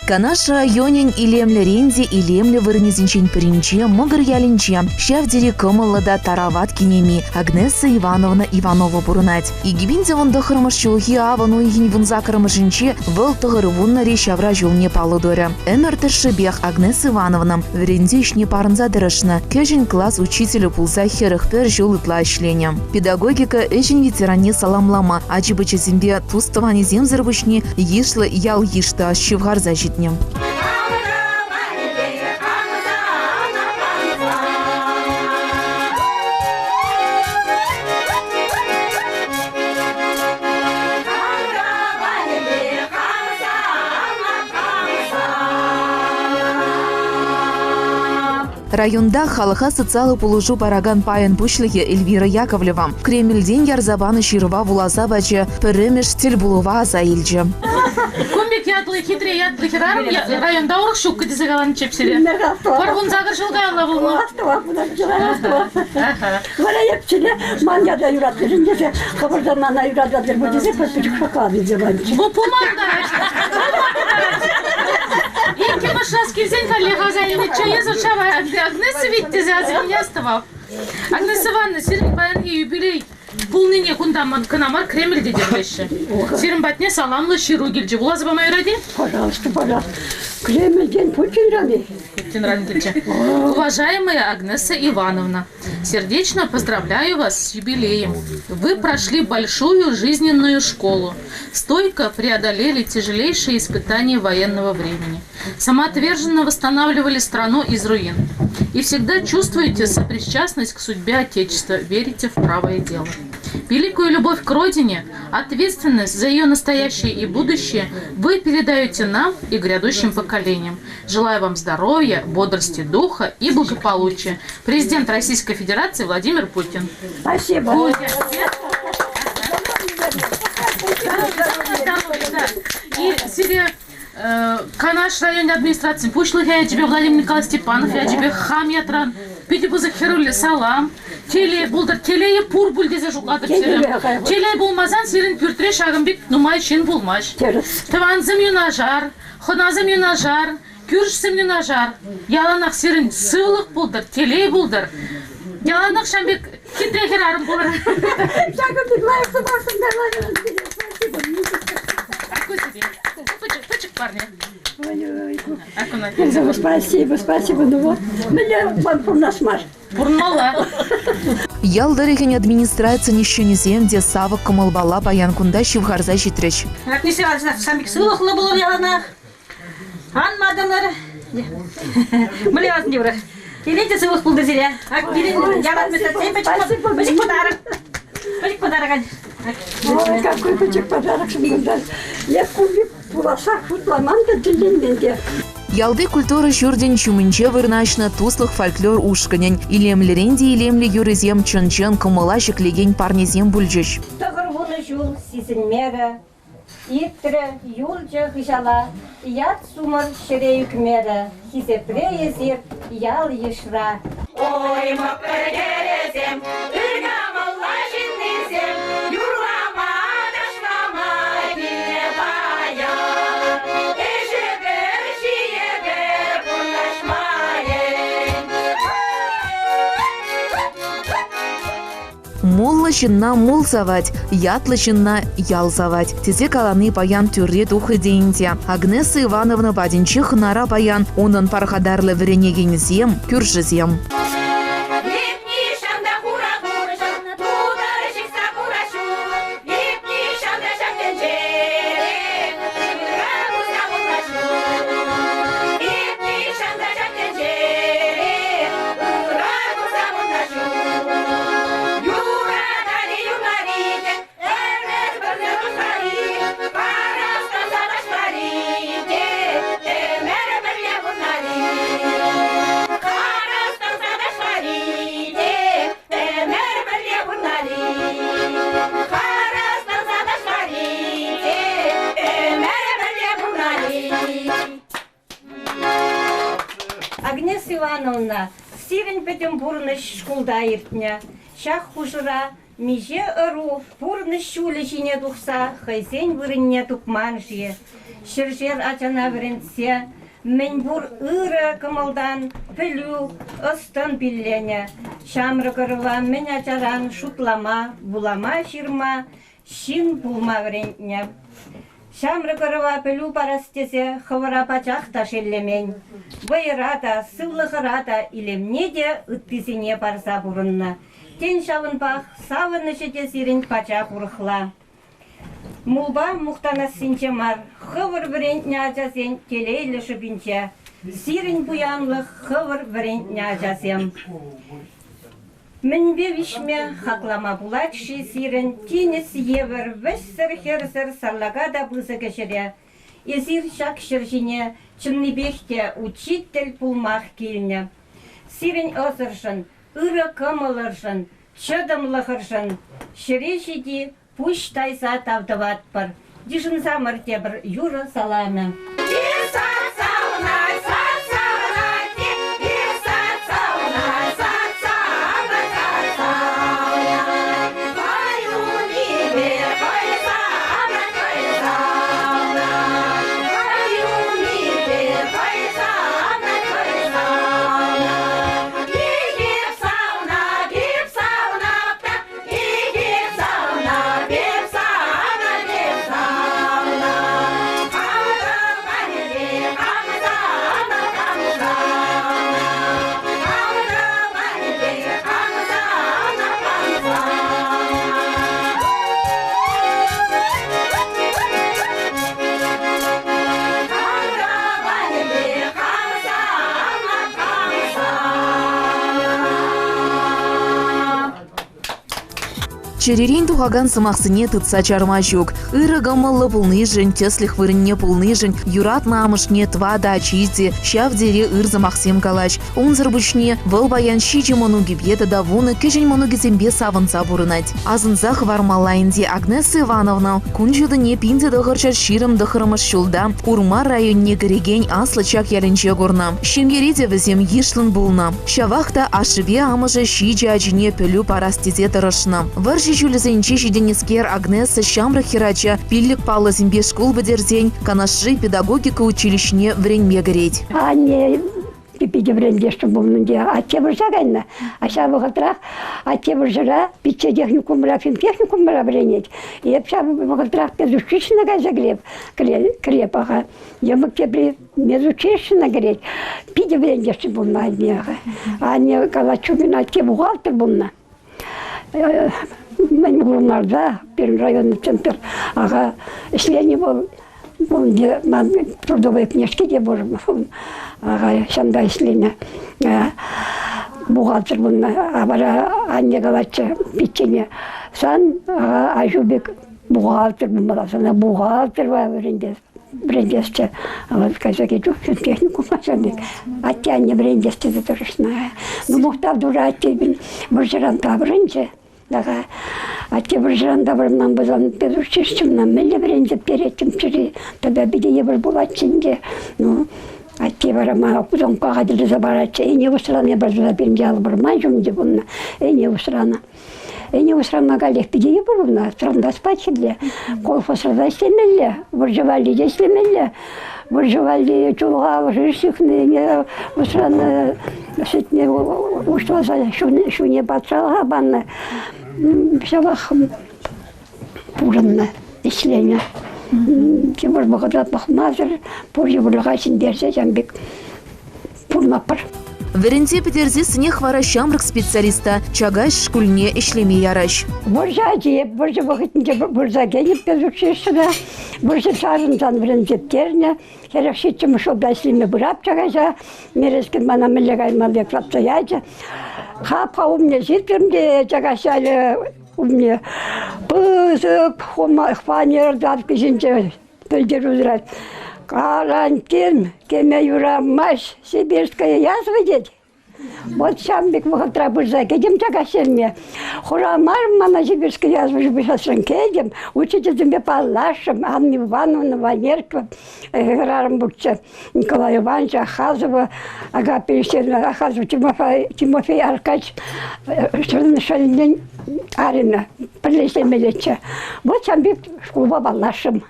Канаш районен илемлеренде илемле вырнезинчен пиринче мыгыр ялинче шавдери кымыллада тарават кинеми Агнеса Ивановна Иванова бурынать. Игибинзе вонда хырмышчулхи авану игин вунза кырмышинче выл тыгыры вуннари шавра жулне палыдоры. Эмертыши бех Агнеса Ивановна вренде ишне парынза дырышны. Кежин класс учителю пулса херыхпер жул ытла ишлене. Педагогика эжин ветеране саламлама, ачыбычы зембе тустывани земзырбышне ешлы ял ешты ашчывгар защитнем. Районда халыха социалы пулыжу бараган паян пушлығы Эльвира Яковлева. Кремльден ярзабаны ширыва вулаза бачы пірімеш тіл булува аза елжі. Комбек ятлы хитре ятлы хирарым районда урық шук кіді загаланы чепсіле. Барғын загыр жылға алла болма. Вара епчіле маньяда юрат жүріндесе қабырдан мана юрададыр бұдесе пөспечік шақады зебанчы. Бұл пуманда. Инки машинас келсен коллега зайны чайы зачава Агнеса видите зазим я оставал. Агнеса Ивановна сирин баянги юбилей полныне кундаман канамар Кремльде держащи. Сирин батне саламлы ширу гильджи. Улазы ба мою ради? Пожалуйста, пожалуйста. Кремльден Путин ради. Уважаемая Агнеса Ивановна, сердечно поздравляю вас с юбилеем. Вы прошли большую жизненную школу, стойко преодолели тяжелейшие испытания военного времени, самоотверженно восстанавливали страну из руин и всегда чувствуете сопричастность к судьбе Отечества, верите в правое дело. Великую любовь к Родине, ответственность за ее настоящее и будущее вы передаете нам и грядущим поколениям. Желаю вам здоровья, бодрости духа и благополучия. Президент Российской Федерации Владимир Путин. Спасибо. И себе Канаш районной администрации Пушлых, я тебе Владимир Николаевич Степанов, я тебе Хамьятран, Пети Бузахирули Салам, Теле Булдар, Теле Пур Бульдезе Жуклатып Сирен, Теле Булмазан Сирен Пюртре Шагамбек Нумай Чин Булмаш, Таванзым Юнажар, Хоназым Юнажар, Кюршсым Юнажар, Яланах Сирен Сылых Булдар, Теле Булдар, Яланах Шамбек Хитре Херарым Булдар. Парни. Спасибо, спасибо. Ну вот, меня вам пурнашмаш. Пурнала. Ялдарыгын администрация нищенезем де савык кымылбала баян кунда шивгарза житреч. Акнесе алжынақ самик сылықлы болу яғанақ. Анмадымыр. Мүле азын деврі. Келейте сылық бұлды зере. Ак берін яғат мәсәтсен пәчік подарық. Пәчік подарық. Ой, какой пәчік подарық шымғындар. Я кубик пуласақ футламан да ділденменде. Ялды культура жүрден чумынче вырнашны туслых фольклор ушканен. Илемлеренде илемлі юрызем чын-чын кымыла шеклеген парнезем бүлжіш. Тұғыр бұны жул сізілмері, иттірі юлжы ғыжала, ят сумыр шірей үкмері, хизепре езер ял ешра. Ой, мұқыр керезем, үргамылла жіндезем, юрлама, дашлама, біне бая. Ешігір, жиегір, бұлашмайын. Моллы жынна мол завать, ятлы жынна ял завать. Тезе каланы паян тюрре тухы дейінде. Агнеса Ивановна бадинче хынара паян, онын пархадарлы віренегензем, күржізем. Агнеса Ивановна, сирен Петербургны школда иртня, шах хужура, Меже ыру пурны шулы жине тухса, хайсен вырынне тупман жие. Шыржер ачана вірінсе, мен бур ыры кымылдан пілу ыстын биллене. Шамры кырыла мен ачаран шутлама, булама ширма, шин булма вірінне. Шамры кырыла пілу парастесе, хывыра пачақ ташеллемен. Вайрата, сывлықырата, илемне де үттісіне парса бұрынна. Тен шавынпақ, савыны жете сирен пачақ ұрықла. Мулба мұқтана синче мар, хывыр вірентне ажасен келейлі шыбинче. Сирен буянлық хывыр вірентне ажасем. Мінбе вишме хақлама булачши сирен, тенес евір вәссір херсір сарлага да бұзы кешере. Езір шак шыржине, чынны бехте учитель пулмақ келіне. Сирен озыршын, ыры кымылыршын, чыдымлықыршын, шырешеди пуш тайса тавдыват бар. Дишын самырте бір юры саланы. Черерин тухаган сымақсыне тытса чарма жүк. Ыры гамылы пулныжын, теслих вырынне пулныжын, юрат намышне твада чизи, шавдере ырзы мақсим калач. Онзыр бучне, выл баян шичи мону гибеда да вуны кежень мону гизембе савынца бурынать. Азынзах вармалайнде Агнеса Ивановна, кунжудыне пинде дығырчар ширым дықырымыш шулда, Урмар районне гіреген аслы чак ялінче горна. Шенгереде візем ешлын булна. Шавахта ашыве амыжы шичи ажине пөлі парастезе тұрышна. Варжи жүлізенче жиденескер Агнеса Шамры херача пиллик палы зимбе школ бідерзен, канашры педагогика училищне вренме греть. Анне пипиде врендешті болмынде, аттебір жағайна, аша бұғылтырақ, аттебір жыра, питче техникумыра, финтехникумыра вренет. Епша бұғылтырақ безучишінаға загреб, крепаға. Емік кебір безучишіна греть, пиде врендешті болма адмеға. Анне калачугин атте бұғалтыр болна. Мен ғұрмарда, бір районный центр, аға ішлені бол, трудовой книжки де бұрым, аға шанда ішлені. Бухгалтер бұлна, абара анне қалатшы питчене. Сан аға ажубек бухгалтер бұлмала, сана бухгалтер ба брендесті. Ала сказаке жоқ, технику машандек. Атте анне брендесті де тұрышына. Ну, мұқтав дура атте бін бұржыран табырыншы. Daga ati burjanda varman bazan pedurçişimden melle birinci peretim çiri tabi bir de yebir bulatçınca no ati varama okudum kağıdı zabaratçı eni usrana bazda benim yalı barmacım de bununla eni usrana galek bir de yebir bununla stranda spaçille kolfasada istemelle burjuvalli de istemelle буржуальные чулга, жирсихные, усраны, сетне, уштва за шуне патшалга банна, шалах пурынна, ислене. Кемор богатат махмазыр, пуржи бурлгайсин дерсе, жамбек пурмапыр. Веренте Петерзи сыне хвара Шамрык специалиста, чагаш шкульне ишлеме яраш. Буржа жеп, буржа вахытынче буржа генеп безучишина, буржа сарынсан врензептерне, херекшитчим шолда ишлеме бурап чагажа, мерескен мана мелегай малвек рапсаяжа. Хапха умне житпемде чагашали умне пызык, хванердат кижинче пельдерузрат. Карантин, кеме юрамаш, сибирская язва деть. Вот Шамбек выхотра бурза, кедем чагашельме. Хурамар мана сибирская язва жбышасран кедем, учите зембе палашем, Анна Ивановна, Валерка, Грарамбурча, Николай Иванович, Ахазова, Агапа Ещерна, Ахазова, Тимофей Аркач, Шальдень, Арина, бірлесемелетші. Вот сам бек школға балашым.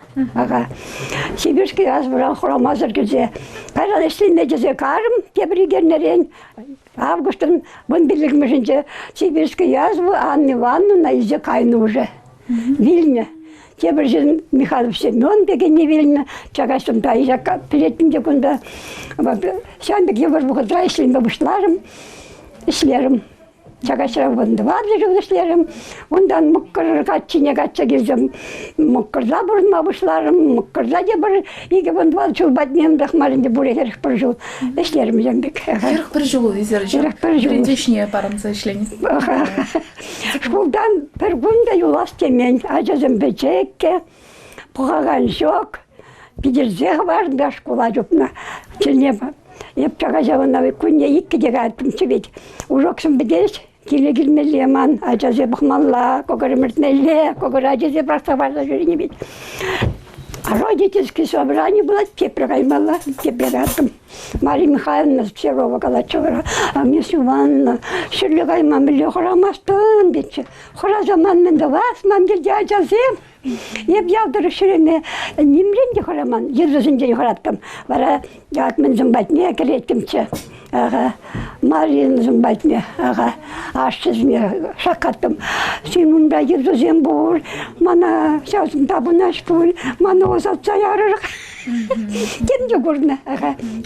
Сибирский азбыран құрамазыр көзе. Қайран ештенме жүзе қарым, кебірігернерен. Августын бұн бірлігімізінде Сибирский язвы Анна Ивановна изе кайны уже. Вильня. Тебір жын Михайлов Семен беген не Вильня. Чагастым да изака пілетінде күнді. Сен бек евір бұғыдра ешлембе бұшларым, ішлерім. Чагасыра бұнды барды жыл ішлерім. Ондан мұққыр қатчыне қатча кездім. Мұққырда бұрынма бұшларым, мұққырда де бір еге бұнды бады жыл бәдінем дақмарынды бұр ерік бір жыл ішлерім жембек. Ерік бір жыл езер жыл. Ерік бір жыл. Біріндешіне барынса ішлені. Школдан бір күнде юлас темен, ажазым бәчекке, бұғаған жоқ. Пидерзех бар, да школа жопна. Челнеба. Еп чагажавына күнне икки деге айттым чебет. Ужоксын бідес, келе келмелі аман, ажазе бұқмалла, когыр міртмелі, когыр ажазе бақса барда жүріне бет. Родительский собрание было, кепрагаймала, кепрагатым. Мария Михайловна Псерова Калачева, Мисс Ивановна, Шерлигай мамиле хорамастан бетче. Хора заманмен да вас, мамдерде ажазем. Еп ялдыры шіреме немренде хораман, езузінде хораттым. Бара атмен зымбайтме кереттімче. Марияны зымбайтме, ашчызме шақаттым. Сен мұнда езузем бұл, мана сәзім табынаш бұл, мана озатса ярырық. Кемде көріне,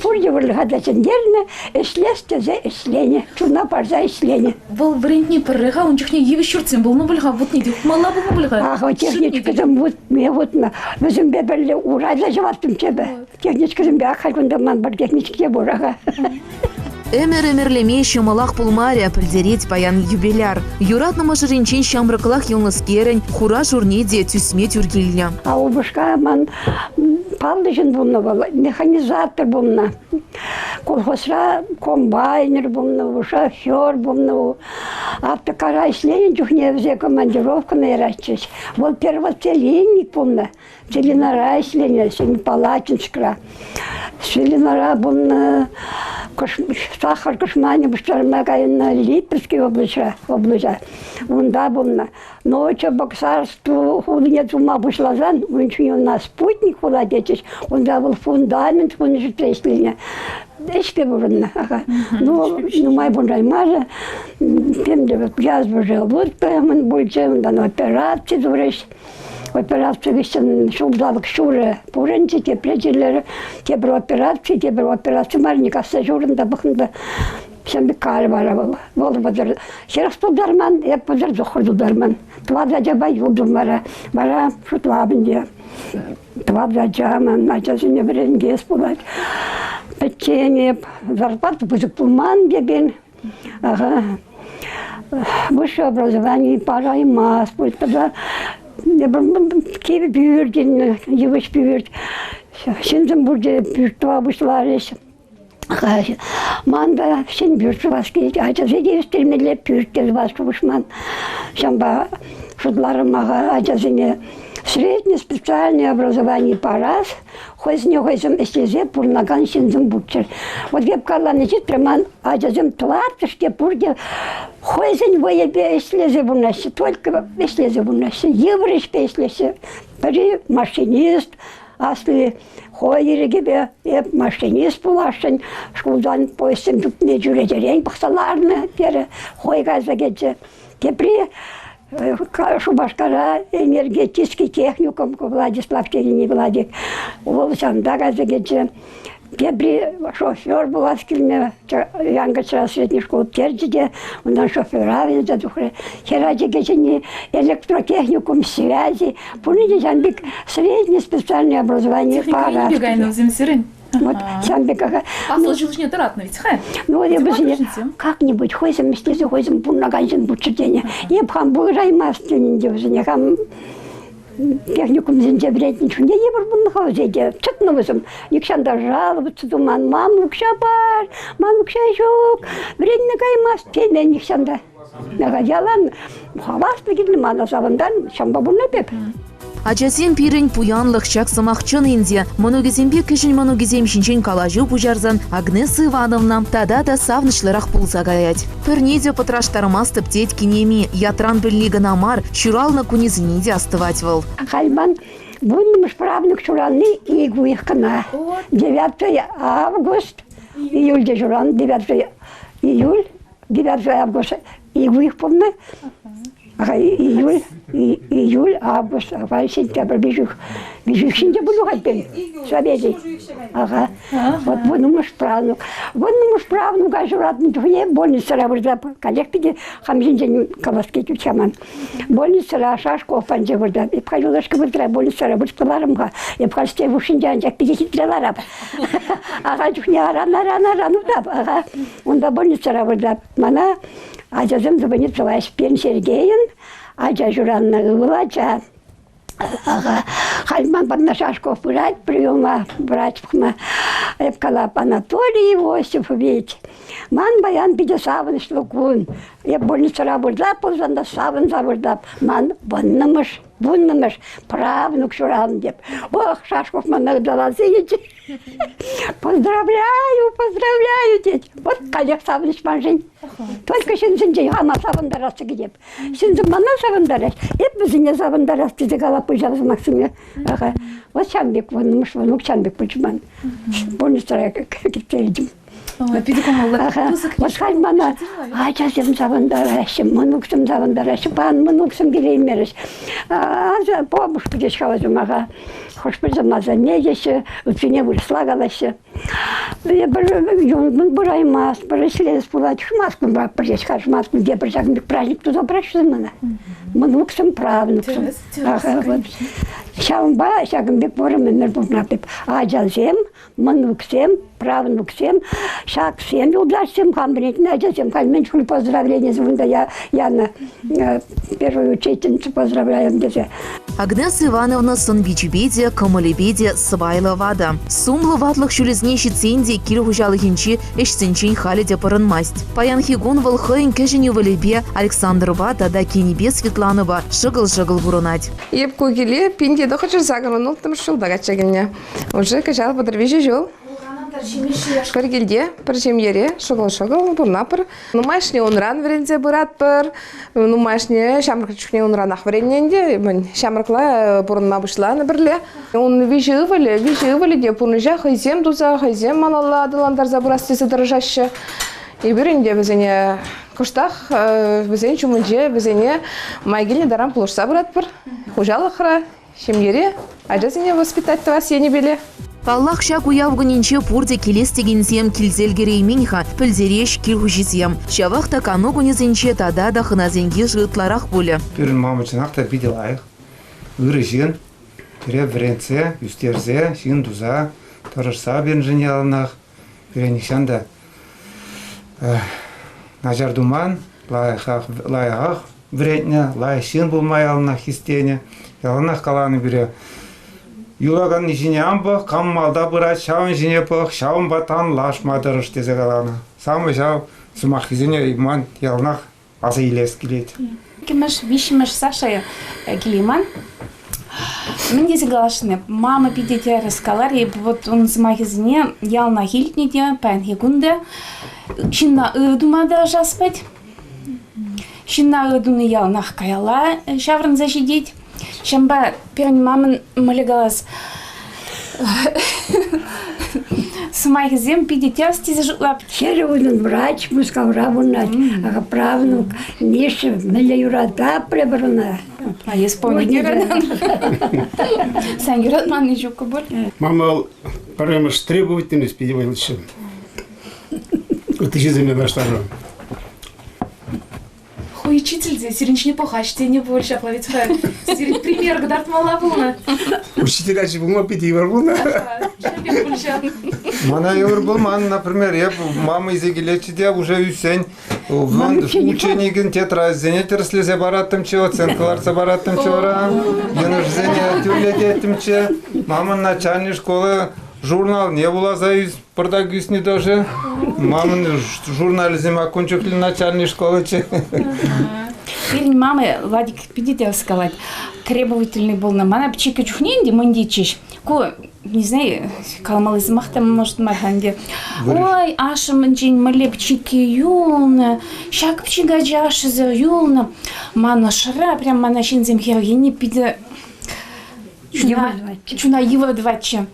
пұрде бұрлы қадасындеріне, ішлесті зе ішлене, чуна парза ішлене. Бұл біріндіне піріға, ончықне еві шүртсен бұлны бұлға, бұт неде, мала бұлны бұлға? Техничкізім бұт, ме бұтына, өзім бе бірлі урайла жаваттым чебі. Техничкізім бе ақайгындаман бір техничке бұраға. Эмер-эмерлеме шымалақ пулмария пілдерет паян юбиляр. Юратнымы жырынчен шамрықлақ елныз хура журнеде түсме түргеліне. А убышқа ман палдышын бұлны бұл, механизатор бұлны. Колхозра комбайнер бұлны, шофер бұлны. Автокара исленен жүхневзе командировка на ираччес. Бұл первоцеленник бұлны. Целинара исленен, Семипалатинскра. Целинара бұлны. Сахар кошмане бұштарыма кайынна Липецкий облача. Онда бұлна. Ноча боксарству худыне тума бұшлазан, ончын у нас спутник владетеш, онда был фундамент, он же треслине. Эшпе бұрынна. Ну, май бұнжай мажа, пемде яз бұжал бұтпаймын, бұлча, ондан операция дұреш. Операция вещен шубзалык шуры пурынчы, те плечерлері, те бір операция марника сажурында бұқында сәмбі кары бара бұл. Болды бұдыр. Шеріс бұдарман, еп бұдар зұқырдударман. Твада жабай юлдым бара шутлабынде. Твада жаман, ачасыне бірін кес болады. Печенье, зарплату бұзық бұлман беген. Высшее образование пара и мас. Кеби büyürdün, yavaş büyürdü. Şimdi burada büyürdü abuşlar eş. Manda şimdi büyürdü başka. Acaba geliştirmeler büyürdü başka buşman. Şimdi şutlarım acaba среднее специальное образование парас. Хоть не хотим эстезе пурнаган шинзым бутчер. Вот геп калланы жит преман ажазым тлартышке пурде хоть воя бе эстезе бунасы только эстезе бунасы евреш песлесе. Бери машинист, асли хойреге бе еп машинист булашын школдан поездым не жүрежерен бақсаларны бері хойгаза кетсе. Кепри Шубашкара энергетический техникум Владислав Терени Владик. Ол санда газа кетсе. Кепри шофер был аскильне, янгача средней школы Терджиде, ондан шофера венза духре. Хераде кетсе электротехникум связи. Пуните жанбик среднее специальное образование пара. Вот, а сложилось не доратно ведь, хай? Ну, я бы как-нибудь ходим, если ходим, пурнаганчен бутчетение. Я бы хам бурай мастерин девзине, хам техникум зенжебрет ничего не ебар бун хозеде. Чатно вызым, никшанда жаловаться думан, мам укша бар, мам укша жок, время кай мастер, никшанда. Ялан, хавас begin мана завандан, шамба бунна пеп. Ачасем пирень пуянлых чак самахчын инде. Моногизембе кишин моногизем шинчен калажу пужарзан Агнеса Ивановна тада да савнычлырах пулса гаять. Пернеде потраштармас тыптеть кинеми ятран берлига намар чурална кунизниде остывать вол. Хальман буннымыш правнук чуранны игу их кана. 9 август, июль дежуран, 9 июль, 9 август игу их помню. Июль, август, сентябрь, бежух шинде буду хоть свобеди. Ага, вот буннымыш правнук. Буннымыш правнук ажуратны tuhye больница работа. Коллективе хамжинжен каласки тучаман. Больница шашко панже burada. Hep kayılaşkı burada больница работаларım ha. Hep kaçte bu шинде ancak bir hitleler. Ага tuhye aran da. Ага. Onda больница работа. Mana Acazım звонит Пен Сергеевин, Acа журанна Ивлача. Хальман Поднашашков брать, приема брать Эпкалап Анатолий Иосифович. Ман баян биде савын шлукун. Я больница работа, ползанда савын забырдап. Ман буннымыш, правнук шуран деп. Ох, Шашков мана даласы ети. Поздравляю, деть. Вот калек савыныш манжин. Только синзинже ама савындарасы гидеп. Синзин мана савындарас. Эп бізіне савындарас диде галапы жазы Максиме. Вот Чанбек буннымыш, внук Чанбек бучман. Больницара кеттердим. Вот хальмана, ачасым савындарашым, мунуксым савындарашым, пан мунуксым келеймеріш. Аза помощь будешь хавазым, ага. Хош бір замазане еші, үтсіне вырысла қалашы. Юнбын бұраймас, бір селес болады, шмаскын бірақ бір еш қашмаскын, де бір жағындық праздник туда брашызым мана. Мунуксым, правнуксым. Шауынба, шағынбек бұрым өмір бұлнап деп. Ажалсем, мунуксем, правнуксем, шақсем, юлдашсем, хамбінетін ажасем. Мен шулы поздравление звонда, я на первую учительницу поздравляем десе. Агнеса Ивановна сонбичибеде, комолебеде сывайлавада. Сумлы ватлық шүлізне шитсенде кил хужалығынчи эшсенчен халиде пырынмасть. Паян хигун вылхын кәжіне вылебе Александрова да Кенебе Светланова жығыл бұрынать. Еп көгеле пенде да хочешь загран, ну там шел дага чагиня. Уже кажал подорвежи жол. Шкаргильде, парчемьере, шогал, бурнапыр. Ну машне он ран вренде бурат пыр. Ну машне шамркачухне он ранах вренненде. Шамркла бурна бушла на берле. Он виживали, де пурнежа хайзем дуза, хайзем малала дыландар забурастысы дыржаще. И биринде безене куштах, безене чумунже, безене майгильне дарам плошса бурат пыр. Хужалахра, шемьере, ажазине воспитать вас не бели. Аллах шак уявгыненче пурде келестегензем килзелгерейменха пілдереш килхужизем. Шавақта канугунезенче тада да хыназенге жғытларақ болы. Пирін мамычынақта биделайық. Үрі жин, пире вренце, үстерзе, шин дуза, тұрышса бен жіне алынақ. Пире нишанда нажардуман, лайағақ врентне, лай шин болмай алынақ хистене. Ялынақ қаланы бире Юлаган жіне амбық, каммалда бұрат, шауын жіне пық, шауын батан лашмадырыш дезе қаланы. Самы жау сумақ хизіне иман ялнақ аса елес келеді. Кемеш вишимеш Саша Келиман. Мен дезе галашны. Мама пидете раскалар, и вот он сумақ хизіне ялна хилтнеде, пән хигунде. Шинна ырдумада жаспать. Шинна ырдуны ялнақ каяла шаврын зашидеть. Шамба перен мамын малегалас сумайхзем пидетяс тизажуап. Серый врач, мускавра вунать, ага правнук, ниже мелеюрата пребрана. А я вспомнить не рада. Сангират маны жука боль. Мама парамаш требовательность пидевалища. Вот еще за меня наштару. Учитель здесь, сиренчне похачте, не больше оплавить фраг. Пример, гадарт мала буна. Учителя же бума пить и варбуна. Мана евр был, например, я мама из Егелечиде уже үсен, ученигін тетра зенетер слезе бараттым че, оценкаларса бараттым че ора, еныш зене тюрлете че, мамын начальник школы журнал не было заюз, продагюс не даже. Мамын журнализм окончил начальник школы че. Мамы, Владик, пидите сказать. требовательный был на мана пчика чухненди мандичиш. Не знаю, калмалызмах там может марханде. Ой, ашам джин мале пчики юлна, шак пчига джаши за юлна. Мана шара прям мана шинзем хергини пиде. Чуна его двача.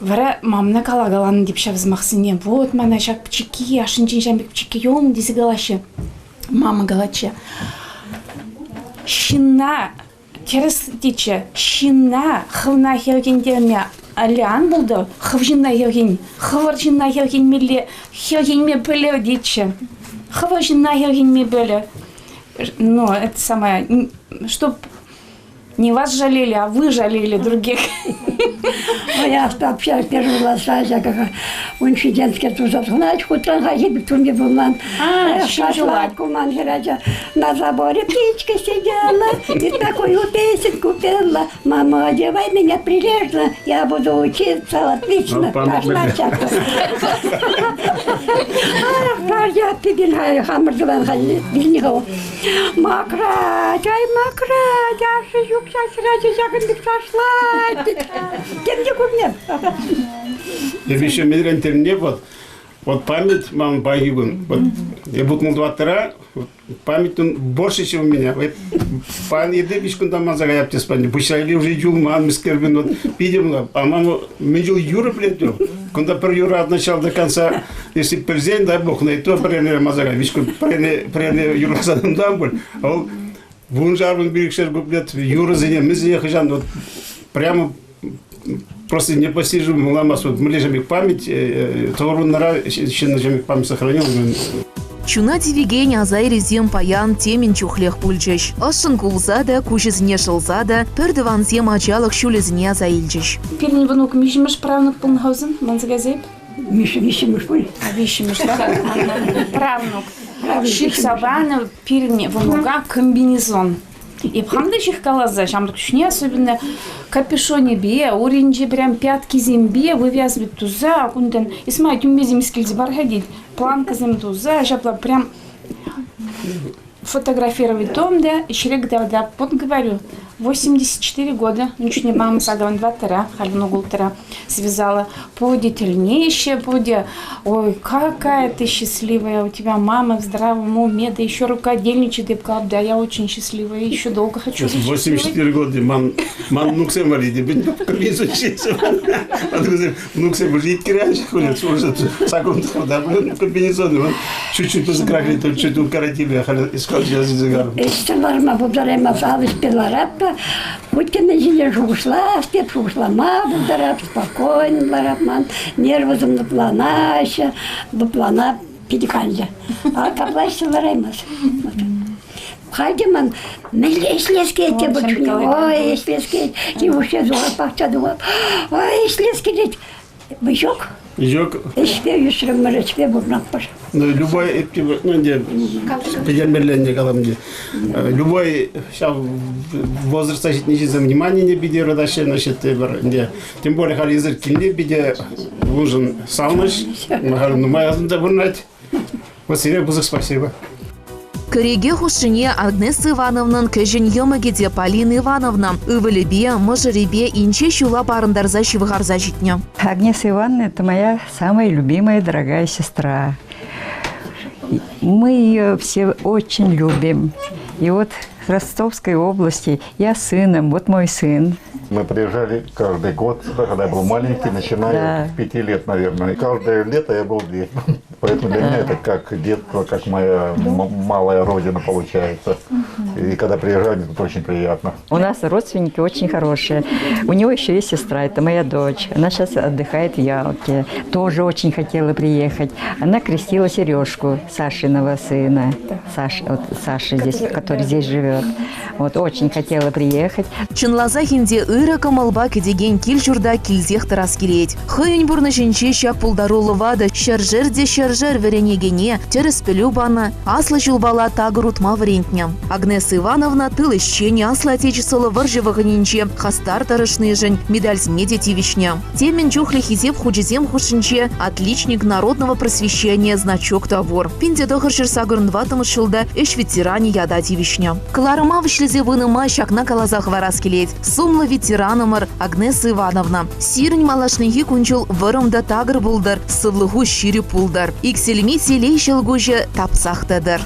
Вара мамна калагалан дипша взмахсыне. Вот мана шак пчики, ашин джин шамбек пчики юлна диси галаще. Мама галача. Шина, терес диче, шина, хвна хергендерме. Алян булды, хвжина херген, хваржина херген меле, херген ме бөле диче. Хваржина херген ме бөле. Ну, это самое, чтоб не вас жалели, а вы жалели других. Я вообще первый раз как инцидентский туза, знаешь, утром ходили, тут мне был ман, шашлатку ман герача, на заборе птичка сидела, и такую песенку пела, мама, одевай меня прилежно, я буду учиться отлично, аж начатку. Я тебе хамрдыван бильнигов, макра, чай макра, я шию, сразу загонбик сошла. Кем-то купнет. Я еще медрентерин не вот память мама погибла. Вот я буду молдаватора, память он больше, чем у меня. Пан еды бишкун там мазагаяп теспани. Пущали уже юл ман мискербин вот видим, а мама меньше юра плетел. Когда про юра от начала до конца, если презент дай бог на это прене мазагай. Бишкун прене юра задам дамбуль. А он вунжарвин бирикшер гублет юра зене мы зене хажан вот прямо просто непостижимо ламас вот мы лежим память товарун нара еще на память сохранил. Чуна дивигень азай резем паян темен чухлех пульчеш. Ашын кулза да кушезне шылза да пердеванзем ачалых шулезне азаильчеш. Перни внук мишмеш правнук Пунхаузен, манзагазеп. Мишмеш пуль. Вишмеш, да? Правнук. Ших савана перни внука комбинезон. И пхамда чих калаза, шамрак шне особенно капюшоне бе, уринче прям пятки зембе, вывязывает туза, кунтен, и смотрите, умезем скильзи бархадить, планка зем туза, шапла прям фотографировать дом, да, и шрек да, вот говорю, 84 года, ничего не мама саган 2-3, хальну гултера связала, поди тельнейшая, поди, ой, какая ты счастливая, у тебя мама в здравом уме, да еще рукодельничает, и сказала, да, я очень счастливая, еще долго хочу быть 84 года, ман нуксе марите, быть кровизу учиться, нуксе жить раньше ходят, слушают, сагун да, комбинезон, чуть-чуть позакрахли, то чуть укоротили, искал я загару. Исторма побдарема завис пиларапа, хоть на жушла, степ жушла ма, бударап спокойно, барапман, нервозом на планаще, до плана пидиканья. А каплащ ларемас. Хайдеман, если те бочуни, ой, если и вообще дура пахча дура, ой, если бычок. Йок. Эшпе юшрым мэрчпе бурнак паш. Ну, любой, ну, где, педиамерление каламде. Любой, сейчас возраст не за внимание не беде родаше, значит, тем более хализер кине беде нужен салмаш, ну, моя зонда бурнать. Вот себе бузых спасибо. Кореге хушине Агнеса Ивановнан кэжен йомагеде Полина Ивановна. Ывалебе, можеребе инче шула барындарза шивыгарза житне. Агнеса Ивановна – это моя самая любимая, дорогая сестра. Мы ее все очень любим. И вот с Ростовской области я с сыном, вот мой сын. Мы приезжали каждый год, когда я был маленький, начиная с 5 лет, наверное. И каждое лето я был здесь. Поэтому для меня это как детство, как моя малая родина получается. И когда приезжаю, это очень приятно. У нас родственники очень хорошие. У него еще есть сестра, это моя дочь. Она сейчас отдыхает в Ялте. Тоже очень хотела приехать. Она крестила Сережку, Сашиного сына. Саша здесь, который здесь живет. Вот очень хотела приехать. Чынлаза хинде ыра камалба кедеген кил журда килзех тарас келет. Хыйын бурны жинче шак пулдарулы вада, шаржерде шаржар веренегене, терес бана, асла жулбала тагыр утма варентня. Агнеса Ивановна тыл ищене асла отечествола варжеваганинче, хастар тарышны жень, медаль змедетивичня. Темен чухли хизев худжизем хушинче, отличник народного просвещения, значок тавор. Пинде дохаршир сагырн ватым шылда, эш ветеране ядативичня. Кларыма вышлезе выныма шакна калазах варас келеть. Сумла ветеранымыр Агнеса Ивановна. Сирень малашныхи кунчул вырымда тагыр булдар, сывлыгу шире пулдар. Икселми селей шелгуже тапсақтадыр.